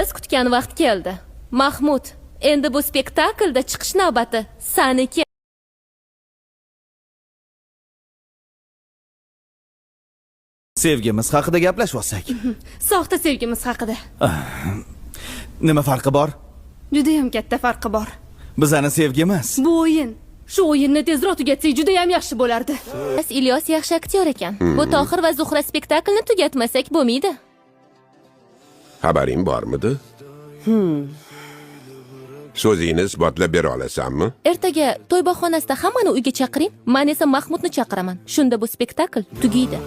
Biz kutgan vaqt keldi. Mahmud, endi bu spektaklda chiqish navbati saniki. Sevgimiz haqida gaplashib Soxta sevgimiz haqida. Nima farqi bor? Juda ham katta farqi bor. Bizning sevgimiz. Bu o'yin. Shu o'yinni tezroq tugatsak juda ham yaxshi bo'lardi. Biz Ilyos yaxshi aktyor ekan. Bu Tohir va Zuhra spektaklni tugatmasak bo'lmaydi. Xabaring bormidi? So'zingni isbotlab bera olasanmi? Ertaga to'y bahonasida hammani uyga chaqiring, men esa Mahmudni chaqiraman. Shunda bu spektakl tugaydi.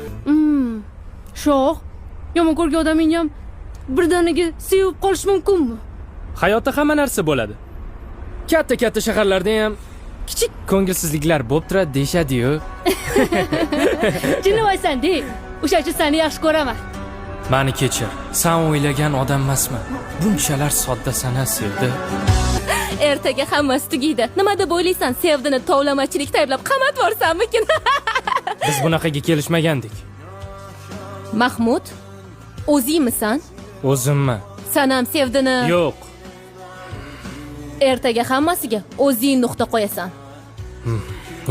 Shoh, yomon ko'rgan odaming ham birdaniga sevib qolish mumkinmi? Hayotda hamma narsa bo'ladi. Katta shaharlarda ham kichik ko'ngilsizliklar bo'lib turadi deyshadi-yu. Jinnivoysan-de. O'shachi seni yaxshi ko'raman. Mani kechir. Sen o'ylagan odam emasman. Bunchalar sodda sana sevdi. Ertaga hammasi tugaydi. Nima deb o'ylaysan? Sevdini tovlamachilikda ayblab qamat borsammikin? Biz bunaqaga kelishmagandik. Mahmud, o'zingmisan? O'zimmi? Sen ham sevdini. Yo'q. Ertaga hammasiga o'zing nuqta qo'yasan.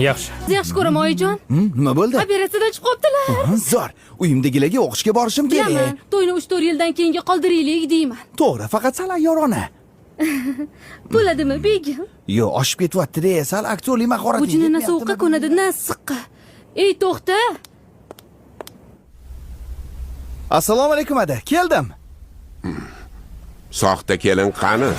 Yaxshi. Yaxshi ko'raman, oyijon. Nima bo'ldi? Operatsiyadan chiqib qoptilar. Zo'r. Uyimdagilarga o'qishga borishim kerak. To'yni 3-4 yildan keyinga qoldiraylik deyman. To'g'ri, faqat sal yorona. Bo'ladimi, begim? Yo, oshib ketyapti-da, sal aktyorlik mahorating. Bu jinni na sovuqqa ko'nadi, na issiqqa. Ey, to'xta. Assalomu alaykum ada, keldim. Soxta kelin qani?